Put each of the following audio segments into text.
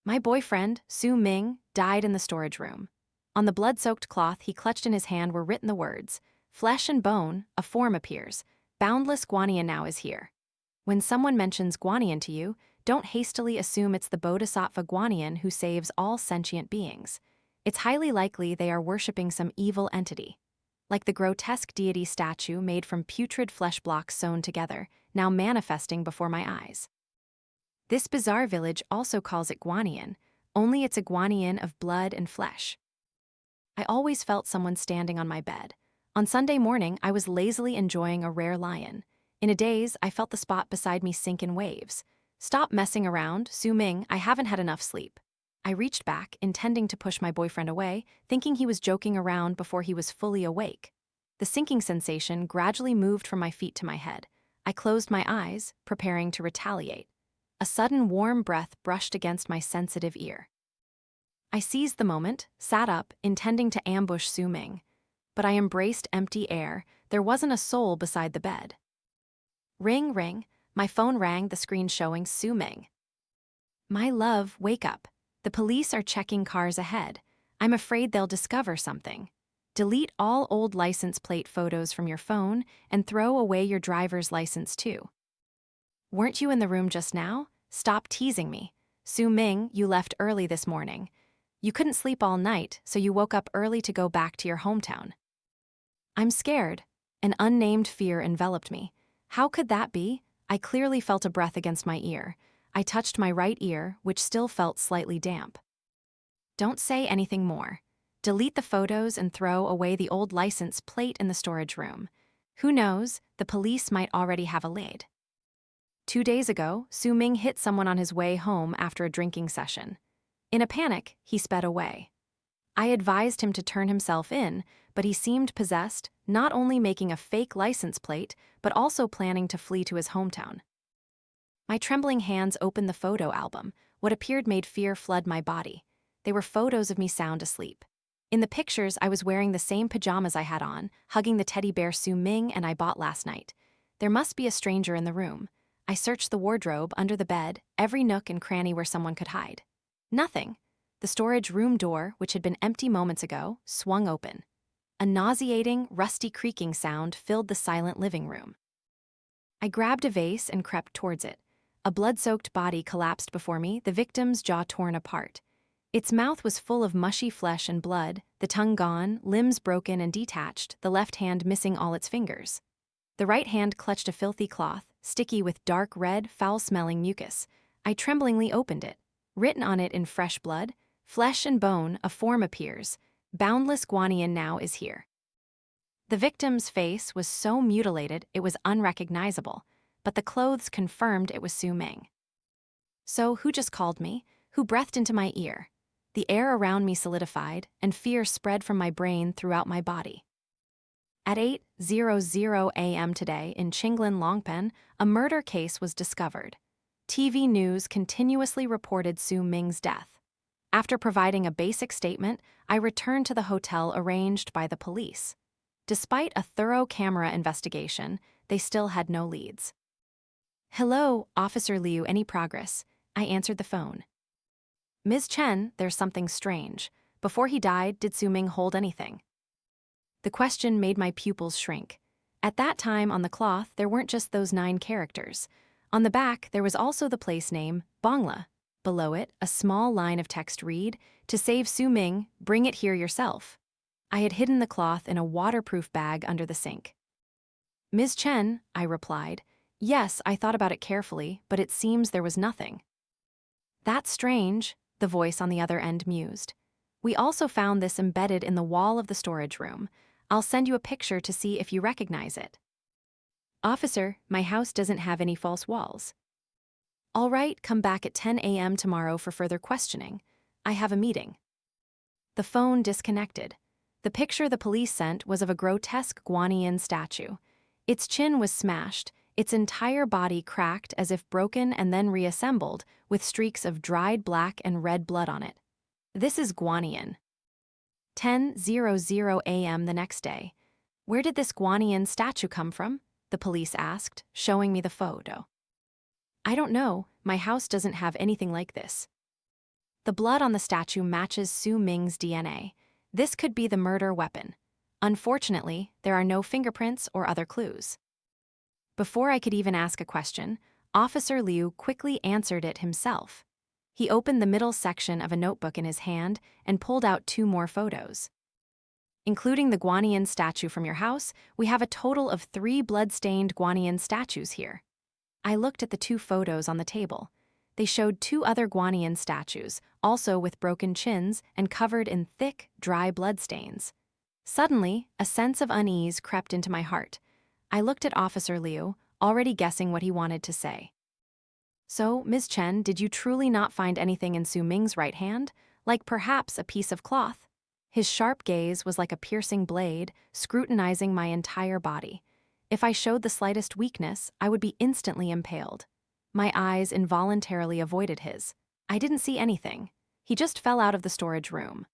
My boyfriend, Su Ming, died in the storage room. On the blood-soaked cloth he clutched in his hand were written the words, "Flesh and bone, a form appears. Boundless Guanyin now is here." When someone mentions Guanyin to you, don't hastily assume it's the Bodhisattva Guanyin who saves all sentient beings. It's highly likely they are worshipping some evil entity. Like the grotesque deity statue made from putrid flesh blocks sewn together, now manifesting before my eyes. This bizarre village also calls it Guanyin, only it's a Guanyin of blood and flesh. I always felt someone standing on my bed. On Sunday morning, I was lazily enjoying a rare lion. In a daze, I felt the spot beside me sink in waves. "Stop messing around, Su Ming, I haven't had enough sleep." I reached back, intending to push my boyfriend away, thinking he was joking around before he was fully awake. The sinking sensation gradually moved from my feet to my head. I closed my eyes, preparing to retaliate. A sudden warm breath brushed against my sensitive ear. I seized the moment, sat up, intending to ambush Su Ming. But I embraced empty air. There wasn't a soul beside the bed. Ring, ring. My phone rang, the screen showing Su Ming. "My love, wake up. The police are checking cars ahead. I'm afraid they'll discover something. Delete all old license plate photos from your phone and throw away your driver's license too. Weren't you in the room just now? Stop teasing me. Su Ming, you left early this morning. You couldn't sleep all night, so you woke up early to go back to your hometown." I'm scared. An unnamed fear enveloped me. How could that be? I clearly felt a breath against my ear. I touched my right ear, which still felt slightly damp. "Don't say anything more. Delete the photos and throw away the old license plate in the storage room. Who knows, the police might already have a lead." 2 days ago, Su Ming hit someone on his way home after a drinking session. In a panic, he sped away. I advised him to turn himself in, but he seemed possessed, not only making a fake license plate, but also planning to flee to his hometown. My trembling hands opened the photo album. What appeared made fear flood my body. They were photos of me sound asleep. In the pictures, I was wearing the same pajamas I had on, hugging the teddy bear Su Ming and I bought last night. There must be a stranger in the room. I searched the wardrobe, under the bed, every nook and cranny where someone could hide. Nothing. The storage room door, which had been empty moments ago, swung open. A nauseating, rusty creaking sound filled the silent living room. I grabbed a vase and crept towards it. A blood-soaked body collapsed before me, the victim's jaw torn apart. Its mouth was full of mushy flesh and blood, the tongue gone, limbs broken and detached, the left hand missing all its fingers. The right hand clutched a filthy cloth, sticky with dark red, foul-smelling mucus. I tremblingly opened it. Written on it in fresh blood, "Flesh and bone, a form appears. Boundless Guanyin now is here." The victim's face was so mutilated it was unrecognizable, but the clothes confirmed it was Su Ming. So who just called me? Who breathed into my ear? The air around me solidified, and fear spread from my brain throughout my body. At 8:00 a.m. today in Chinglin, Longpen, a murder case was discovered. TV news continuously reported Su Ming's death. After providing a basic statement, I returned to the hotel arranged by the police. Despite a thorough camera investigation, they still had no leads. "Hello, Officer Liu, any progress?" I answered the phone. "Ms. Chen, there's something strange. Before he died, did Su Ming hold anything?" The question made my pupils shrink. At that time on the cloth, there weren't just those 9 characters. On the back, there was also the place name, Bangla. Below it, a small line of text read, "To save Su Ming, bring it here yourself." I had hidden the cloth in a waterproof bag under the sink. "Ms. Chen," I replied, "yes, I thought about it carefully, but it seems there was nothing." "That's strange," the voice on the other end mused. "We also found this embedded in the wall of the storage room. I'll send you a picture to see if you recognize it." "Officer, my house doesn't have any false walls." "All right, come back at 10 a.m. tomorrow for further questioning. I have a meeting." The phone disconnected. The picture the police sent was of a grotesque Guanyin statue. Its chin was smashed, its entire body cracked as if broken and then reassembled, with streaks of dried black and red blood on it. This is Guanyin. 10:00 a.m. the next day. "Where did this Guanyin statue come from?" the police asked, showing me the photo. "I don't know, my house doesn't have anything like this." The blood on the statue matches Su Ming's DNA. This could be the murder weapon. Unfortunately, there are no fingerprints or other clues. Before I could even ask a question, Officer Liu quickly answered it himself. He opened the middle section of a notebook in his hand and pulled out 2 more photos. Including the Guanyin statue from your house, we have a total of 3 blood-stained Guanyin statues here. I looked at the 2 photos on the table. They showed 2 other Guanyin statues, also with broken chins and covered in thick, dry bloodstains. Suddenly, a sense of unease crept into my heart. I looked at Officer Liu, already guessing what he wanted to say. So, Ms. Chen, did you truly not find anything in Su Ming's right hand? Like perhaps a piece of cloth? His sharp gaze was like a piercing blade, scrutinizing my entire body. If I showed the slightest weakness, I would be instantly impaled. My eyes involuntarily avoided his. I didn't see anything. He just fell out of the storage room.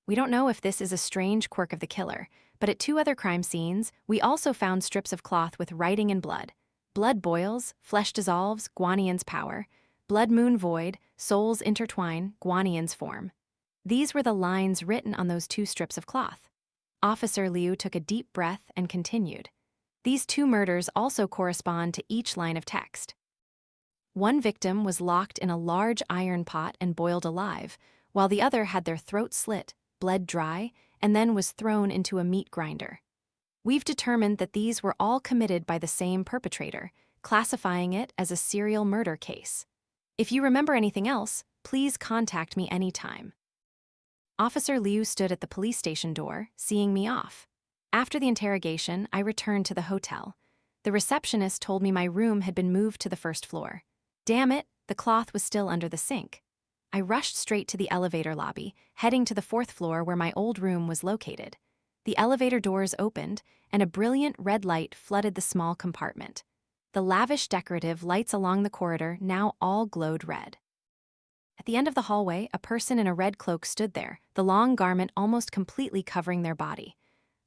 We don't know if this is a strange quirk of the killer, but at 2 other crime scenes, we also found strips of cloth with writing in blood. Blood boils, flesh dissolves, Guanyin's power. Blood moon void, souls intertwine, Guanyin's form. These were the lines written on those 2 strips of cloth. Officer Liu took a deep breath and continued. These 2 murders also correspond to each line of text. One victim was locked in a large iron pot and boiled alive, while the other had their throat slit, bled dry, and then was thrown into a meat grinder. We've determined that these were all committed by the same perpetrator, classifying it as a serial murder case. If you remember anything else, please contact me anytime. Officer Liu stood at the police station door, seeing me off. After the interrogation, I returned to the hotel. The receptionist told me my room had been moved to the 1st floor. Damn it, the cloth was still under the sink. I rushed straight to the elevator lobby, heading to the 4th floor where my old room was located. The elevator doors opened, and a brilliant red light flooded the small compartment. The lavish decorative lights along the corridor now all glowed red. At the end of the hallway, a person in a red cloak stood there, the long garment almost completely covering their body.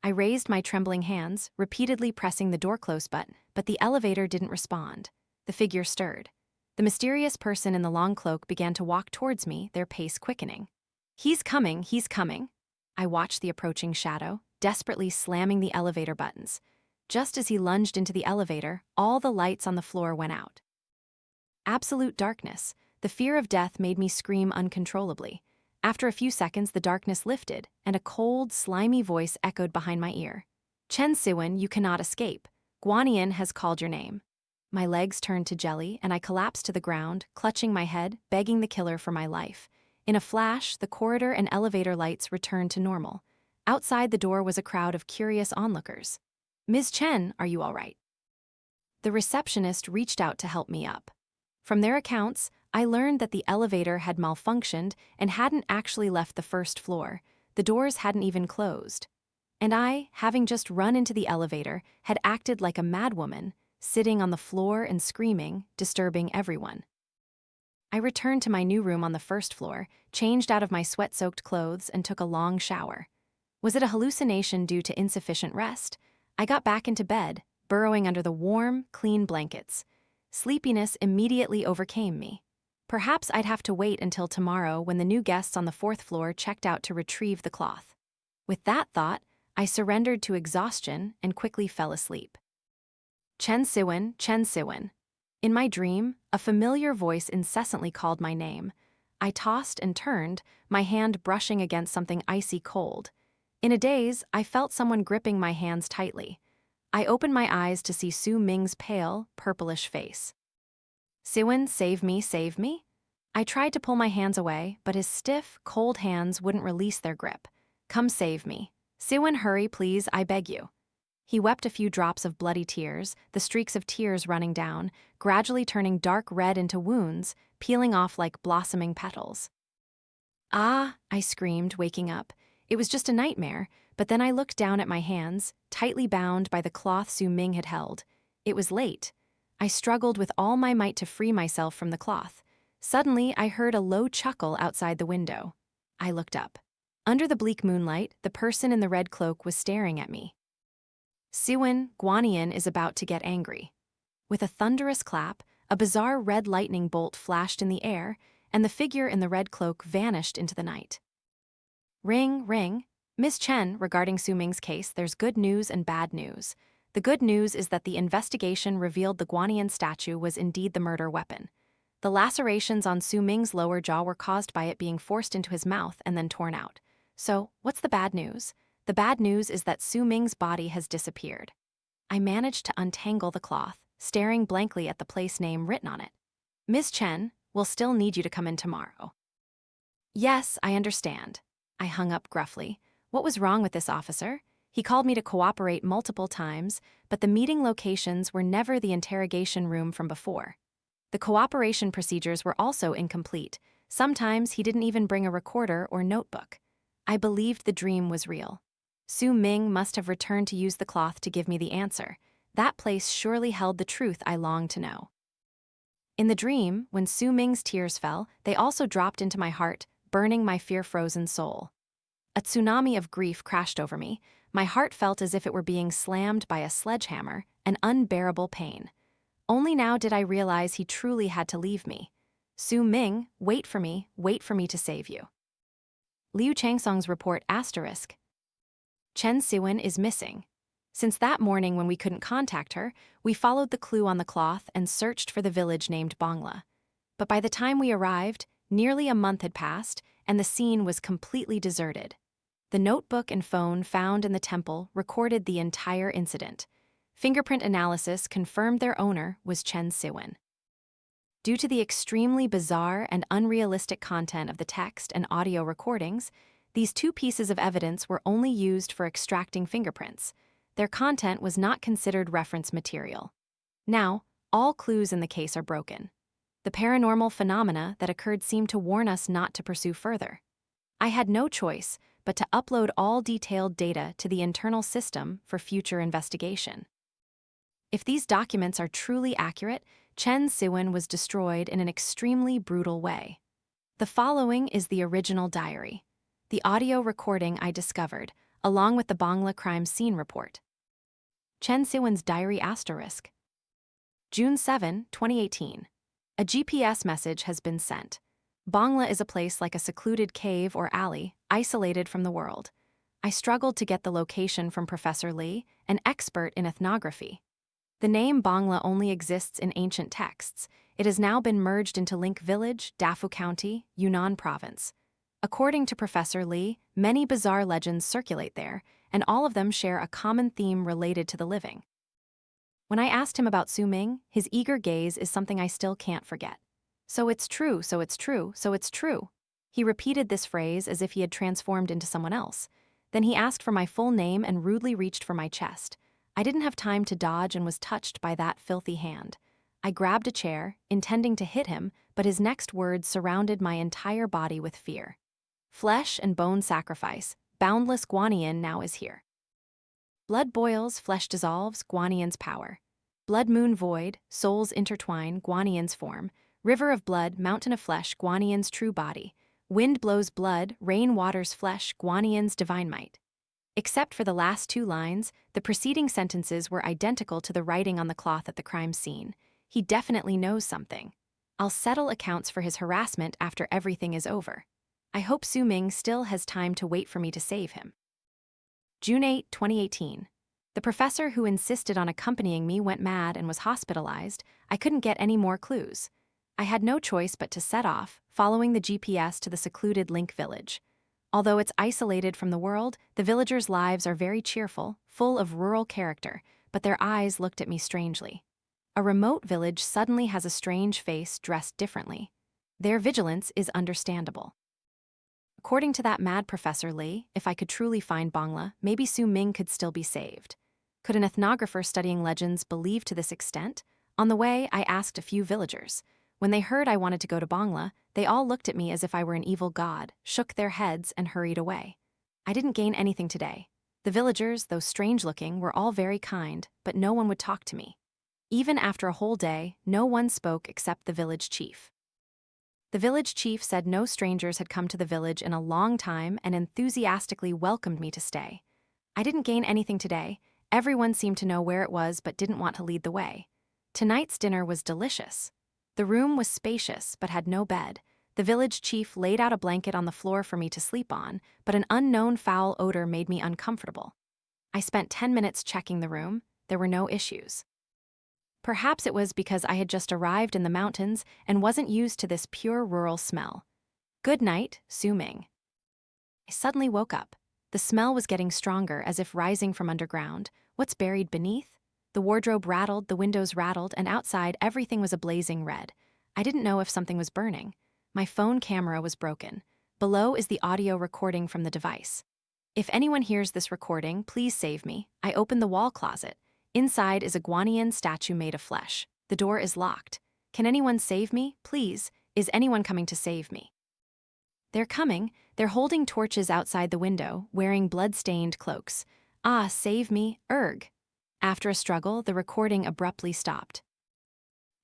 I raised my trembling hands, repeatedly pressing the door close button, but the elevator didn't respond. The figure stirred. The mysterious person in the long cloak began to walk towards me, their pace quickening. He's coming, he's coming. I watched the approaching shadow, desperately slamming the elevator buttons. Just as he lunged into the elevator, all the lights on the floor went out. Absolute darkness. The fear of death made me scream uncontrollably. After a few seconds, the darkness lifted, and a cold, slimy voice echoed behind my ear. Chen Siwen, you cannot escape. Guanyin has called your name. My legs turned to jelly, and I collapsed to the ground, clutching my head, begging the killer for my life. In a flash, the corridor and elevator lights returned to normal. Outside the door was a crowd of curious onlookers. Ms. Chen, are you all right? The receptionist reached out to help me up. From their accounts, I learned that the elevator had malfunctioned and hadn't actually left the 1st floor. The doors hadn't even closed. And I, having just run into the elevator, had acted like a madwoman, sitting on the floor and screaming, disturbing everyone. I returned to my new room on the 1st floor, changed out of my sweat-soaked clothes, and took a long shower. Was it a hallucination due to insufficient rest? I got back into bed, burrowing under the warm, clean blankets. Sleepiness immediately overcame me. Perhaps I'd have to wait until tomorrow when the new guests on the 4th floor checked out to retrieve the cloth. With that thought, I surrendered to exhaustion and quickly fell asleep. Chen Siwen, Chen Siwen. In my dream, a familiar voice incessantly called my name. I tossed and turned, my hand brushing against something icy cold. In a daze, I felt someone gripping my hands tightly. I opened my eyes to see Su Ming's pale, purplish face. Siwen, save me, save me? I tried to pull my hands away, but his stiff, cold hands wouldn't release their grip. Come save me. Siwen, hurry, please, I beg you. He wept a few drops of bloody tears, the streaks of tears running down, gradually turning dark red into wounds, peeling off like blossoming petals. Ah, I screamed, waking up. It was just a nightmare, but then I looked down at my hands, tightly bound by the cloth Su Ming had held. It was late. I struggled with all my might to free myself from the cloth. Suddenly, I heard a low chuckle outside the window. I looked up. Under the bleak moonlight, the person in the red cloak was staring at me. Siwen, Guanyin is about to get angry. With a thunderous clap, a bizarre red lightning bolt flashed in the air, and the figure in the red cloak vanished into the night. Ring, ring. Miss Chen, regarding Su Ming's case, there's good news and bad news. The good news is that the investigation revealed the Guanyin statue was indeed the murder weapon. The lacerations on Su Ming's lower jaw were caused by it being forced into his mouth and then torn out. So, what's the bad news? The bad news is that Su Ming's body has disappeared. I managed to untangle the cloth, staring blankly at the place name written on it. Ms. Chen, we'll still need you to come in tomorrow. Yes, I understand. I hung up gruffly. What was wrong with this officer? He called me to cooperate multiple times, but the meeting locations were never the interrogation room from before. The cooperation procedures were also incomplete. Sometimes he didn't even bring a recorder or notebook. I believed the dream was real. Su Ming must have returned to use the cloth to give me the answer. That place surely held the truth I longed to know. In the dream, when Su Ming's tears fell, they also dropped into my heart, burning my fear-frozen soul. A tsunami of grief crashed over me. My heart felt as if it were being slammed by a sledgehammer, an unbearable pain. Only now did I realize he truly had to leave me. Su Ming, wait for me to save you. Liu Changsong's report **. Chen Siwen is missing. Since that morning when we couldn't contact her, we followed the clue on the cloth and searched for the village named Bangla. But by the time we arrived, nearly a month had passed, and the scene was completely deserted. The notebook and phone found in the temple recorded the entire incident. Fingerprint analysis confirmed their owner was Chen Siwen. Due to the extremely bizarre and unrealistic content of the text and audio recordings, these two pieces of evidence were only used for extracting fingerprints. Their content was not considered reference material. Now, all clues in the case are broken. The paranormal phenomena that occurred seemed to warn us not to pursue further. I had no choice but to upload all detailed data to the internal system for future investigation. If these documents are truly accurate, Chen Siwen was destroyed in an extremely brutal way. The following is the original diary, the audio recording I discovered, along with the Bangla crime scene report. Chen Siwen's diary *. June 7, 2018. A GPS message has been sent. Bangla is a place like a secluded cave or alley, isolated from the world. I struggled to get the location from Professor Li, an expert in ethnography. The name Bangla only exists in ancient texts. It has now been merged into Link Village, Dafu County, Yunnan Province. According to Professor Li, many bizarre legends circulate there, and all of them share a common theme related to the living. When I asked him about Su Ming, his eager gaze is something I still can't forget. So it's true, so it's true, so it's true. He repeated this phrase as if he had transformed into someone else. Then he asked for my full name and rudely reached for my chest. I didn't have time to dodge and was touched by that filthy hand. I grabbed a chair, intending to hit him, but his next words surrounded my entire body with fear. Flesh and bone sacrifice, boundless Guanyin now is here. Blood boils, flesh dissolves, Guanyin's power. Blood moon void, souls intertwine, Guanyin's form. River of blood, mountain of flesh, Guanyin's true body. Wind blows blood, rain waters flesh, Guanyin's divine might. Except for the last two lines, the preceding sentences were identical to the writing on the cloth at the crime scene. He definitely knows something. I'll settle accounts for his harassment after everything is over. I hope Su Ming still has time to wait for me to save him. June 8, 2018. The professor who insisted on accompanying me went mad and was hospitalized. I couldn't get any more clues. I had no choice but to set off, following the GPS to the secluded Link Village. Although it's isolated from the world, the villagers' lives are very cheerful, full of rural character, but their eyes looked at me strangely. A remote village suddenly has a strange face dressed differently. Their vigilance is understandable. According to that mad Professor Li, if I could truly find Bangla, maybe Su Ming could still be saved. Could an ethnographer studying legends believe to this extent? On the way, I asked a few villagers. When they heard I wanted to go to Bangla, they all looked at me as if I were an evil god, shook their heads, and hurried away. I didn't gain anything today. The villagers, though strange-looking, were all very kind, but no one would talk to me. Even after a whole day, no one spoke except the village chief. The village chief said no strangers had come to the village in a long time and enthusiastically welcomed me to stay. I didn't gain anything today. Everyone seemed to know where it was but didn't want to lead the way. Tonight's dinner was delicious. The room was spacious but had no bed. The village chief laid out a blanket on the floor for me to sleep on, but an unknown foul odor made me uncomfortable. I spent 10 minutes checking the room. There were no issues. Perhaps it was because I had just arrived in the mountains and wasn't used to this pure rural smell. Good night, Su Ming. I suddenly woke up. The smell was getting stronger, as if rising from underground. What's buried beneath? The wardrobe rattled, the windows rattled, and outside everything was a blazing red. I didn't know if something was burning. My phone camera was broken. Below is the audio recording from the device. If anyone hears this recording, please save me. I opened the wall closet. Inside is a Guanyin statue made of flesh. The door is locked. Can anyone save me, please? Is anyone coming to save me? They're coming. They're holding torches outside the window, wearing blood-stained cloaks. Ah, save me, erg. After a struggle, the recording abruptly stopped.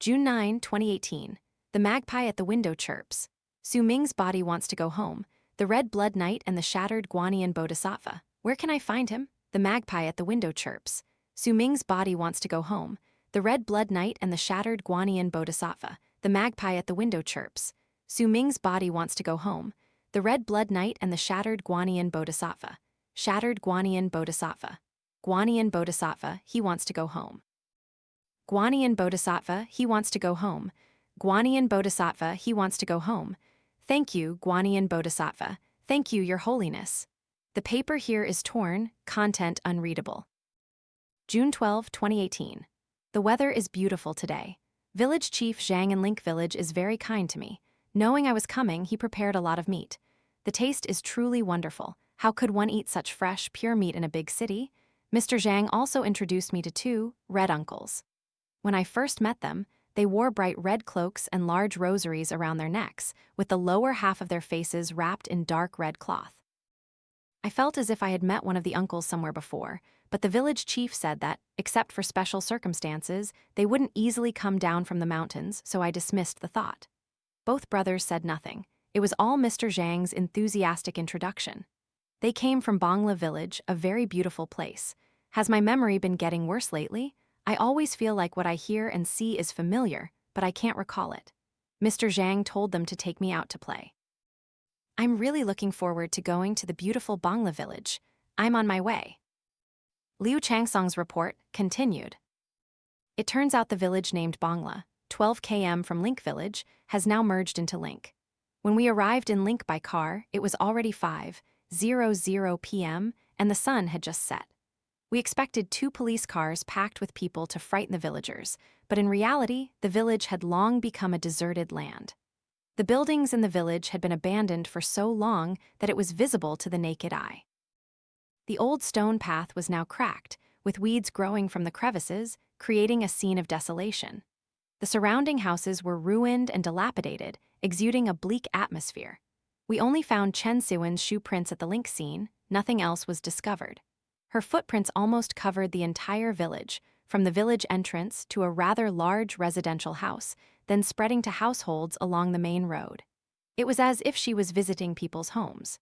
June 9, 2018. The magpie at the window chirps. Su Ming's body wants to go home. The red blood knight and the shattered Guanyin bodhisattva. Where can I find him? The magpie at the window chirps. Su Ming's body wants to go home. The red blood knight and the shattered Guanyin bodhisattva. The magpie at the window chirps. Su Ming's body wants to go home. The red blood knight and the shattered Guanyin bodhisattva. Shattered Guanyin bodhisattva. Guanyin bodhisattva, he wants to go home. Guanyin bodhisattva, he wants to go home. Guanyin bodhisattva, he wants to go home. Thank you, Guanyin bodhisattva. Thank you, Your Holiness. The paper here is torn, content unreadable. June 12, 2018. The weather is beautiful today. Village Chief Zhang in Link Village is very kind to me. Knowing I was coming, he prepared a lot of meat. The taste is truly wonderful. How could one eat such fresh, pure meat in a big city? Mr. Zhang also introduced me to two red uncles. When I first met them, they wore bright red cloaks and large rosaries around their necks, with the lower half of their faces wrapped in dark red cloth. I felt as if I had met one of the uncles somewhere before, but the village chief said that, except for special circumstances, they wouldn't easily come down from the mountains, so I dismissed the thought. Both brothers said nothing. It was all Mr. Zhang's enthusiastic introduction. They came from Bangla village, a very beautiful place. Has my memory been getting worse lately? I always feel like what I hear and see is familiar, but I can't recall it. Mr. Zhang told them to take me out to play. I'm really looking forward to going to the beautiful Bangla village. I'm on my way. Liu Changsong's report continued. It turns out the village named Bangla, 12 km from Link village, has now merged into Link. When we arrived in Link by car, it was already 5:00 p.m. and the sun had just set. We expected 2 police cars packed with people to frighten the villagers, but in reality, the village had long become a deserted land. The buildings in the village had been abandoned for so long that it was visible to the naked eye. The old stone path was now cracked, with weeds growing from the crevices, creating a scene of desolation. The surrounding houses were ruined and dilapidated, exuding a bleak atmosphere. We only found Chen Siwen's shoe prints at the Link scene, nothing else was discovered. Her footprints almost covered the entire village, from the village entrance to a rather large residential house, then spreading to households along the main road. It was as if she was visiting people's homes.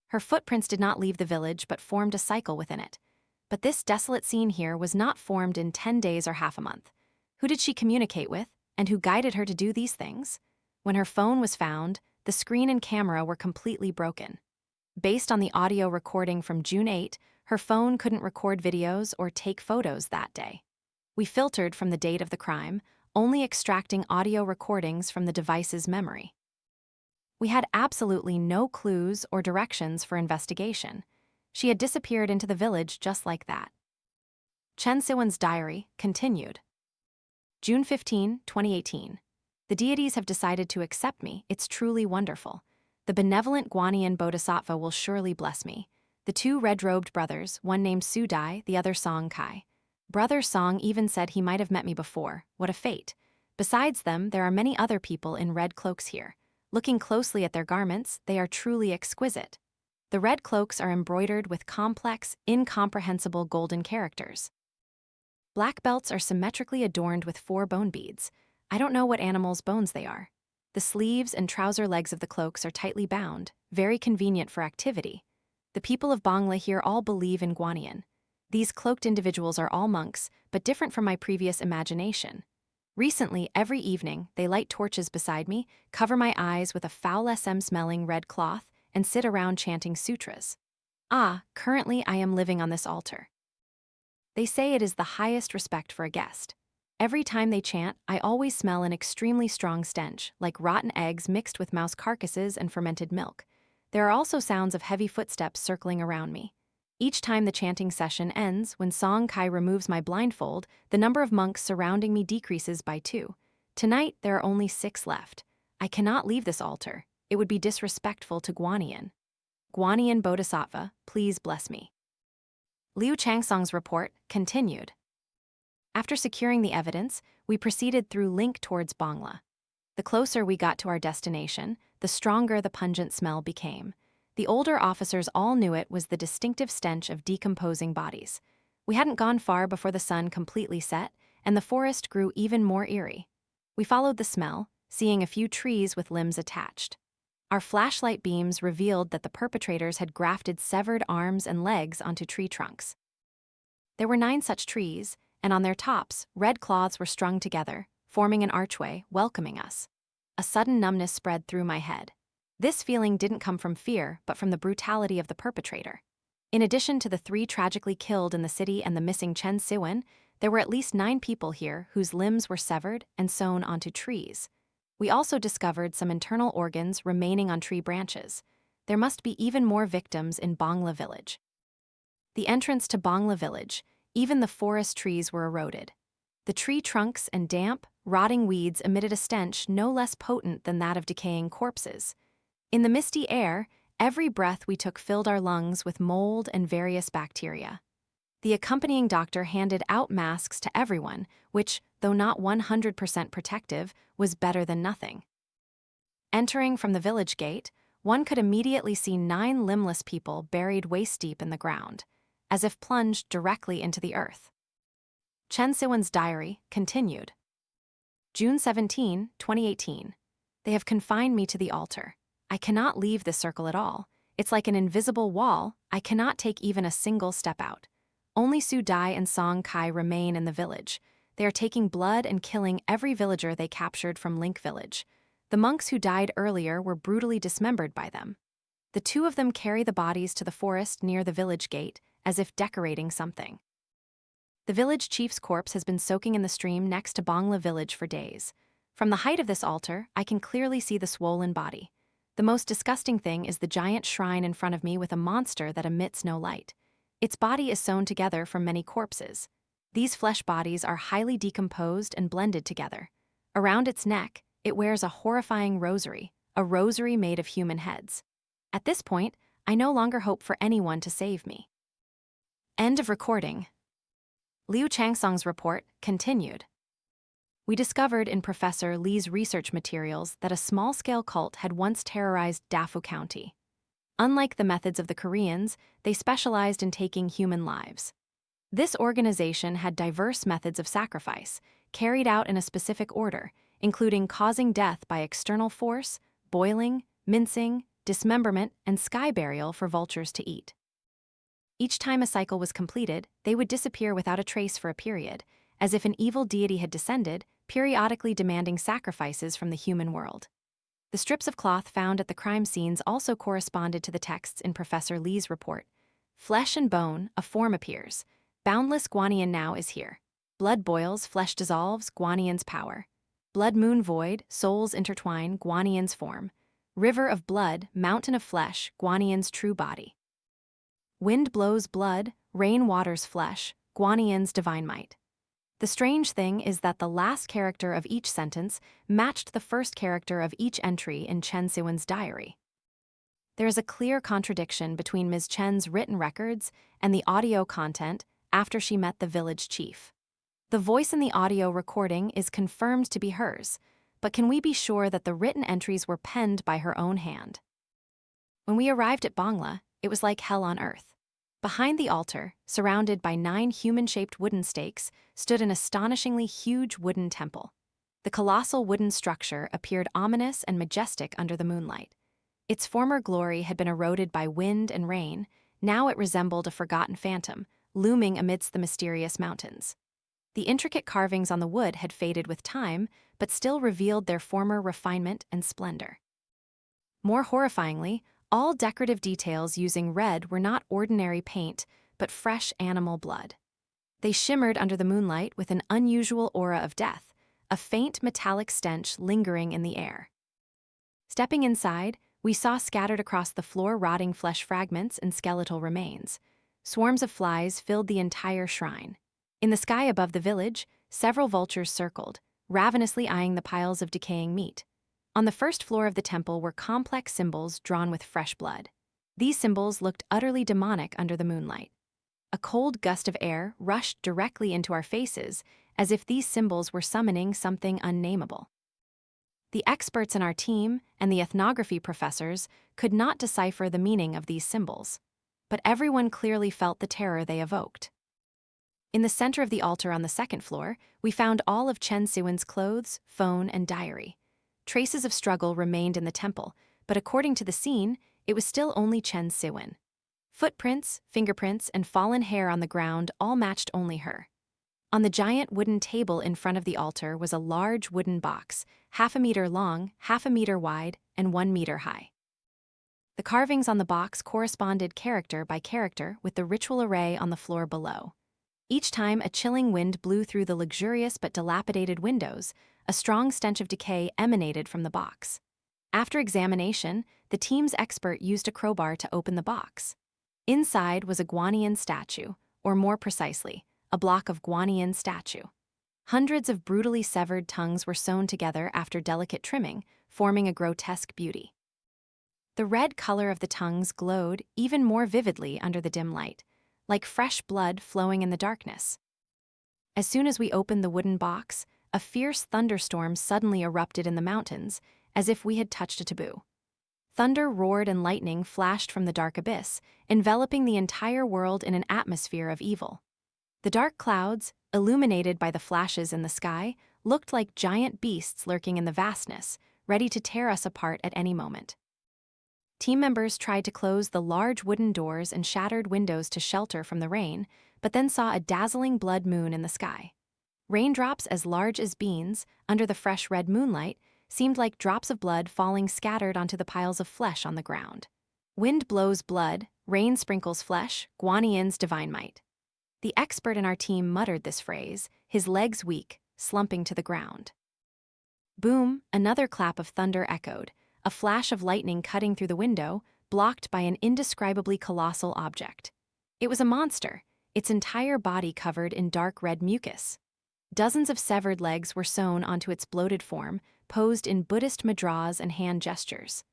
Her footprints did not leave the village but formed a cycle within it. But this desolate scene here was not formed in 10 days or half a month. Who did she communicate with, and who guided her to do these things? When her phone was found, the screen and camera were completely broken. Based on the audio recording from June 8, her phone couldn't record videos or take photos that day. We filtered from the date of the crime, only extracting audio recordings from the device's memory. We had absolutely no clues or directions for investigation. She had disappeared into the village just like that. Chen Siwen's diary continued. June 15, 2018. The deities have decided to accept me. It's truly wonderful. The benevolent Guanyin bodhisattva will surely bless me. The 2 red-robed brothers, one named Su Dai, the other Song Kai. Brother Song even said he might have met me before. What a fate. Besides them, there are many other people in red cloaks here. Looking closely at their garments, they are truly exquisite. The red cloaks are embroidered with complex, incomprehensible golden characters. Black belts are symmetrically adorned with 4 bone beads. I don't know what animal's bones they are. The sleeves and trouser legs of the cloaks are tightly bound, very convenient for activity. The people of Bangla here all believe in Guanyin. These cloaked individuals are all monks, but different from my previous imagination. Recently, every evening, they light torches beside me, cover my eyes with a foul SM-smelling red cloth, and sit around chanting sutras. Currently I am living on this altar. They say it is the highest respect for a guest. Every time they chant, I always smell an extremely strong stench, like rotten eggs mixed with mouse carcasses and fermented milk. There are also sounds of heavy footsteps circling around me. Each time the chanting session ends, when Song Kai removes my blindfold, the number of monks surrounding me decreases by 2. Tonight, there are only 6 left. I cannot leave this altar. It would be disrespectful to Guanyin. Guanyin Bodhisattva, please bless me. Liu Changsong's report continued. After securing the evidence, we proceeded through Link towards Bangla. The closer we got to our destination, the stronger the pungent smell became. The older officers all knew it was the distinctive stench of decomposing bodies. We hadn't gone far before the sun completely set, and the forest grew even more eerie. We followed the smell, seeing a few trees with limbs attached. Our flashlight beams revealed that the perpetrators had grafted severed arms and legs onto tree trunks. There were 9 such trees, and on their tops, red cloths were strung together, forming an archway, welcoming us. A sudden numbness spread through my head. This feeling didn't come from fear, but from the brutality of the perpetrator. In addition to the 3 tragically killed in the city and the missing Chen Siwen, there were at least 9 people here whose limbs were severed and sewn onto trees. We also discovered some internal organs remaining on tree branches. There must be even more victims in Bangla village. The entrance to Bangla village, even the forest trees were eroded. The tree trunks and damp, rotting weeds emitted a stench no less potent than that of decaying corpses. In the misty air, every breath we took filled our lungs with mold and various bacteria. The accompanying doctor handed out masks to everyone, which, though not 100% protective, was better than nothing. Entering from the village gate, one could immediately see 9 limbless people buried waist-deep in the ground, as if plunged directly into the earth. Chen Siwen's diary continued. June 17, 2018. They have confined me to the altar. I cannot leave this circle at all. It's like an invisible wall. I cannot take even a single step out. Only Su Dai and Song Kai remain in the village. They are taking blood and killing every villager they captured from Link village. The monks who died earlier were brutally dismembered by them. The 2 of them carry the bodies to the forest near the village gate, as if decorating something. The village chief's corpse has been soaking in the stream next to Bangla village for days. From the height of this altar, I can clearly see the swollen body. The most disgusting thing is the giant shrine in front of me with a monster that emits no light. Its body is sewn together from many corpses. These flesh bodies are highly decomposed and blended together. Around its neck, it wears a horrifying rosary, a rosary made of human heads. At this point, I no longer hope for anyone to save me. End of recording. Liu Changsong's report continued. We discovered in Professor Li's research materials that a small-scale cult had once terrorized Dafu County. Unlike the methods of the Koreans, they specialized in taking human lives. This organization had diverse methods of sacrifice, carried out in a specific order, including causing death by external force, boiling, mincing, dismemberment, and sky burial for vultures to eat. Each time a cycle was completed, they would disappear without a trace for a period, as if an evil deity had descended, periodically demanding sacrifices from the human world. The strips of cloth found at the crime scenes also corresponded to the texts in Professor Li's report. Flesh and bone, a form appears. Boundless Guanyin now is here. Blood boils, flesh dissolves, Guanyin's power. Blood moon void, souls intertwine, Guanyin's form. River of blood, mountain of flesh, Guanyin's true body. Wind blows blood, rain waters flesh, Guanyin's divine might. The strange thing is that the last character of each sentence matched the first character of each entry in Chen Siwen's diary. There is a clear contradiction between Ms. Chen's written records and the audio content after she met the village chief. The voice in the audio recording is confirmed to be hers, but can we be sure that the written entries were penned by her own hand? When we arrived at Bangla, it was like hell on earth. Behind the altar, surrounded by 9 human-shaped wooden stakes, stood an astonishingly huge wooden temple. The colossal wooden structure appeared ominous and majestic under the moonlight. Its former glory had been eroded by wind and rain. Now it resembled a forgotten phantom, looming amidst the mysterious mountains. The intricate carvings on the wood had faded with time, but still revealed their former refinement and splendor. More horrifyingly, all decorative details using red were not ordinary paint, but fresh animal blood. They shimmered under the moonlight with an unusual aura of death, a faint metallic stench lingering in the air. Stepping inside, we saw scattered across the floor rotting flesh fragments and skeletal remains. Swarms of flies filled the entire shrine. In the sky above the village, several vultures circled, ravenously eyeing the piles of decaying meat. On the first floor of the temple were complex symbols drawn with fresh blood. These symbols looked utterly demonic under the moonlight. A cold gust of air rushed directly into our faces, as if these symbols were summoning something unnameable. The experts in our team and the ethnography professors could not decipher the meaning of these symbols, but everyone clearly felt the terror they evoked. In the center of the altar on the second floor, we found all of Chen Siwen's clothes, phone, and diary. Traces of struggle remained in the temple, but according to the scene, it was still only Chen Siwen. Footprints, fingerprints, and fallen hair on the ground all matched only her. On the giant wooden table in front of the altar was a large wooden box, 1/2 meter long, 1/2 meter wide, and 1 meter high. The carvings on the box corresponded character by character with the ritual array on the floor below. Each time a chilling wind blew through the luxurious but dilapidated windows, a strong stench of decay emanated from the box. After examination, the team's expert used a crowbar to open the box. Inside was a Guanyin statue, or more precisely, a block of Guanyin statue. Hundreds of brutally severed tongues were sewn together after delicate trimming, forming a grotesque beauty. The red color of the tongues glowed even more vividly under the dim light, like fresh blood flowing in the darkness. As soon as we opened the wooden box, a fierce thunderstorm suddenly erupted in the mountains, as if we had touched a taboo. Thunder roared and lightning flashed from the dark abyss, enveloping the entire world in an atmosphere of evil. The dark clouds, illuminated by the flashes in the sky, looked like giant beasts lurking in the vastness, ready to tear us apart at any moment. Team members tried to close the large wooden doors and shattered windows to shelter from the rain, but then saw a dazzling blood moon in the sky. Raindrops as large as beans, under the fresh red moonlight, seemed like drops of blood falling scattered onto the piles of flesh on the ground. Wind blows blood, rain sprinkles flesh, Guanyin's divine might. The expert in our team muttered this phrase, his legs weak, slumping to the ground. Boom, another clap of thunder echoed, a flash of lightning cutting through the window, blocked by an indescribably colossal object. It was a monster, its entire body covered in dark red mucus. Dozens of severed legs were sewn onto its bloated form, posed in Buddhist mudras and hand gestures.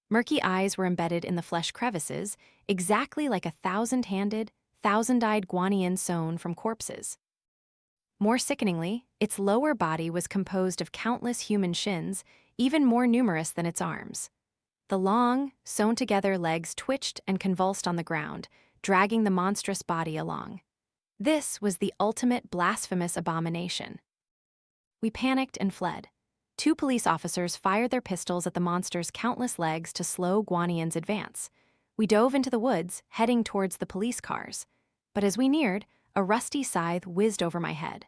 Murky eyes were embedded in the flesh crevices, exactly like a thousand-handed, thousand-eyed Guanyin sewn from corpses. More sickeningly, its lower body was composed of countless human shins, even more numerous than its arms. The long, sewn-together legs twitched and convulsed on the ground, dragging the monstrous body along. This was the ultimate blasphemous abomination. We panicked and fled. 2 police officers fired their pistols at the monster's countless legs to slow Guanyin's advance. We dove into the woods, heading towards the police cars. But as we neared, a rusty scythe whizzed over my head.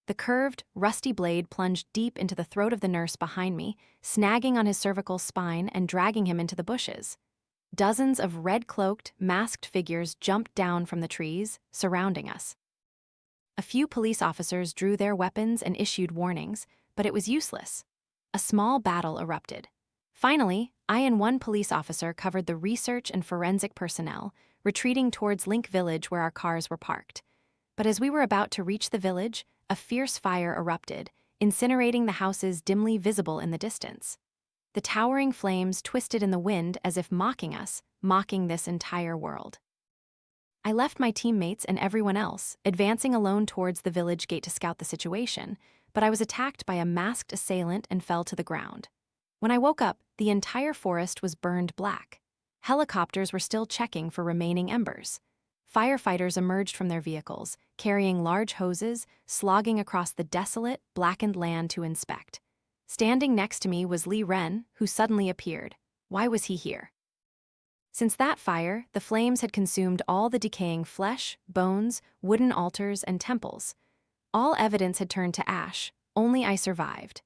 The curved, rusty blade plunged deep into the throat of the nurse behind me, snagging on his cervical spine and dragging him into the bushes. Dozens of red-cloaked, masked figures jumped down from the trees, surrounding us. A few police officers drew their weapons and issued warnings, but it was useless. A small battle erupted. Finally, I and 1 police officer covered the research and forensic personnel, retreating towards Link Village where our cars were parked. But as we were about to reach the village, a fierce fire erupted, incinerating the houses dimly visible in the distance. The towering flames twisted in the wind as if mocking us, mocking this entire world. I left my teammates and everyone else, advancing alone towards the village gate to scout the situation, but I was attacked by a masked assailant and fell to the ground. When I woke up, the entire forest was burned black. Helicopters were still checking for remaining embers. Firefighters emerged from their vehicles, carrying large hoses, slogging across the desolate, blackened land to inspect. Standing next to me was Li Ren, who suddenly appeared. Why was he here? Since that fire, the flames had consumed all the decaying flesh, bones, wooden altars, and temples. All evidence had turned to ash, only I survived.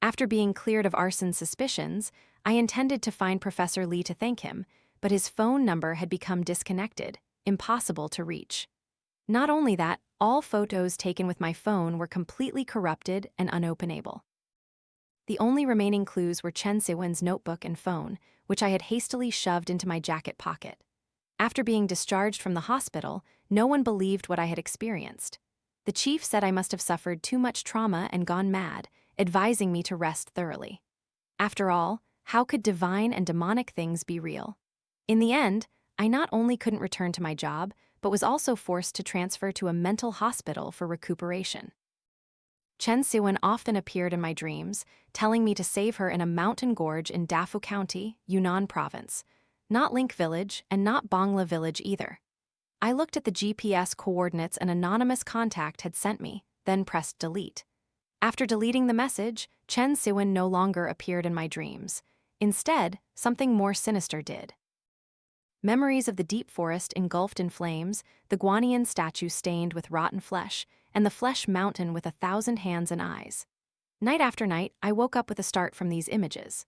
After being cleared of arson suspicions, I intended to find Professor Lee to thank him, but his phone number had become disconnected, impossible to reach. Not only that, all photos taken with my phone were completely corrupted and unopenable. The only remaining clues were Chen Siwen's notebook and phone, which I had hastily shoved into my jacket pocket. After being discharged from the hospital, no one believed what I had experienced. The chief said I must have suffered too much trauma and gone mad, advising me to rest thoroughly. After all, how could divine and demonic things be real? In the end, I not only couldn't return to my job, but was also forced to transfer to a mental hospital for recuperation. Chen Siwen often appeared in my dreams, telling me to save her in a mountain gorge in Dafu County, Yunnan Province. Not Link Village, and not Bangla Village either. I looked at the GPS coordinates an anonymous contact had sent me, then pressed delete. After deleting the message, Chen Siwen no longer appeared in my dreams. Instead, something more sinister did. Memories of the deep forest engulfed in flames, the Guanyin statue stained with rotten flesh, and the flesh mountain with 1,000 hands and eyes. Night after night, I woke up with a start from these images.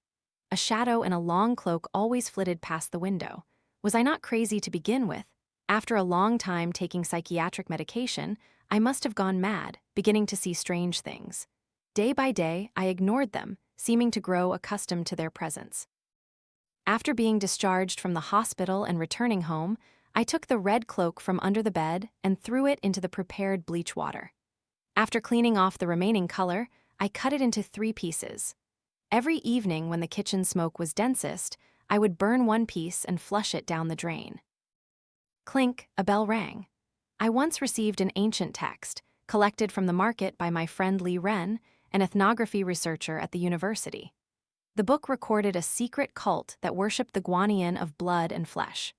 A shadow in a long cloak always flitted past the window. Was I not crazy to begin with? After a long time taking psychiatric medication, I must have gone mad, beginning to see strange things. Day by day, I ignored them, seeming to grow accustomed to their presence. After being discharged from the hospital and returning home, I took the red cloak from under the bed and threw it into the prepared bleach water. After cleaning off the remaining color, I cut it into 3 pieces. Every evening when the kitchen smoke was densest, I would burn one piece and flush it down the drain. Clink, a bell rang. I once received an ancient text, collected from the market by my friend Li Ren, an ethnography researcher at the university. The book recorded a secret cult that worshipped the Guanyin of blood and flesh.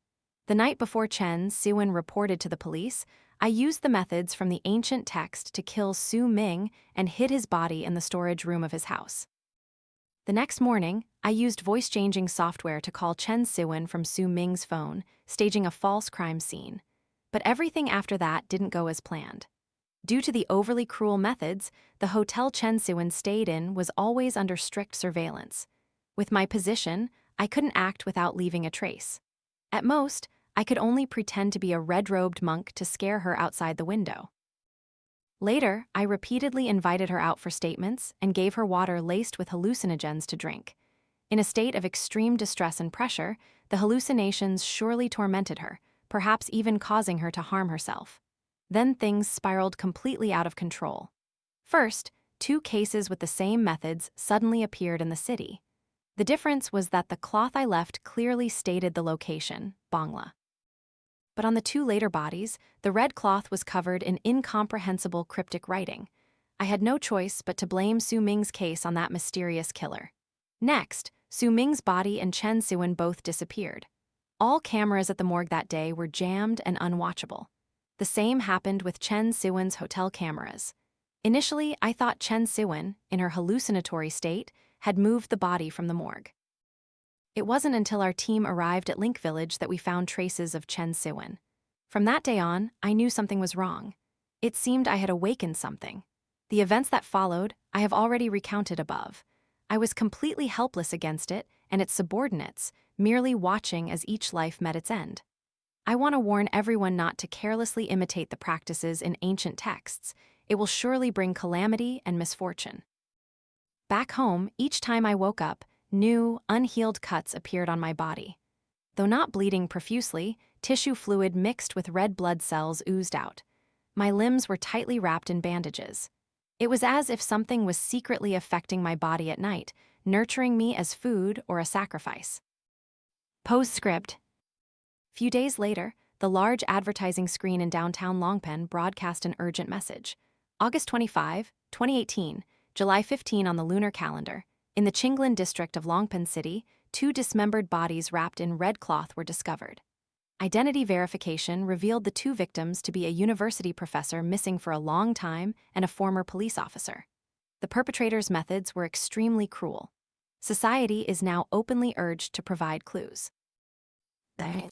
The night before Chen Siwen reported to the police, I used the methods from the ancient text to kill Su Ming and hid his body in the storage room of his house. The next morning, I used voice-changing software to call Chen Siwen from Su Ming's phone, staging a false crime scene. But everything after that didn't go as planned. Due to the overly cruel methods, the hotel Chen Siwen stayed in was always under strict surveillance. With my position, I couldn't act without leaving a trace. At most, I could only pretend to be a red-robed monk to scare her outside the window. Later, I repeatedly invited her out for statements and gave her water laced with hallucinogens to drink. In a state of extreme distress and pressure, the hallucinations surely tormented her, perhaps even causing her to harm herself. Then things spiraled completely out of control. First, 2 cases with the same methods suddenly appeared in the city. The difference was that the cloth I left clearly stated the location, Bangla. But on the 2 later bodies, the red cloth was covered in incomprehensible cryptic writing. I had no choice but to blame Su Ming's case on that mysterious killer. Next, Su Ming's body and Chen Siwen both disappeared. All cameras at the morgue that day were jammed and unwatchable. The same happened with Chen Siwen's hotel cameras. Initially, I thought Chen Siwen, in her hallucinatory state, had moved the body from the morgue. It wasn't until our team arrived at Link Village that we found traces of Chen Siwen. From that day on, I knew something was wrong. It seemed I had awakened something. The events that followed, I have already recounted above. I was completely helpless against it and its subordinates, merely watching as each life met its end. I want to warn everyone not to carelessly imitate the practices in ancient texts. It will surely bring calamity and misfortune. Back home, each time I woke up, new, unhealed cuts appeared on my body. Though not bleeding profusely, tissue fluid mixed with red blood cells oozed out. My limbs were tightly wrapped in bandages. It was as if something was secretly affecting my body at night, nurturing me as food or a sacrifice. Postscript. Few days later, the large advertising screen in downtown Longpen broadcast an urgent message. August 25, 2018, July 15 on the lunar calendar. In the Chinglin district of Longpen City, 2 dismembered bodies wrapped in red cloth were discovered. Identity verification revealed the 2 victims to be a university professor missing for a long time and a former police officer. The perpetrator's methods were extremely cruel. Society is now openly urged to provide clues.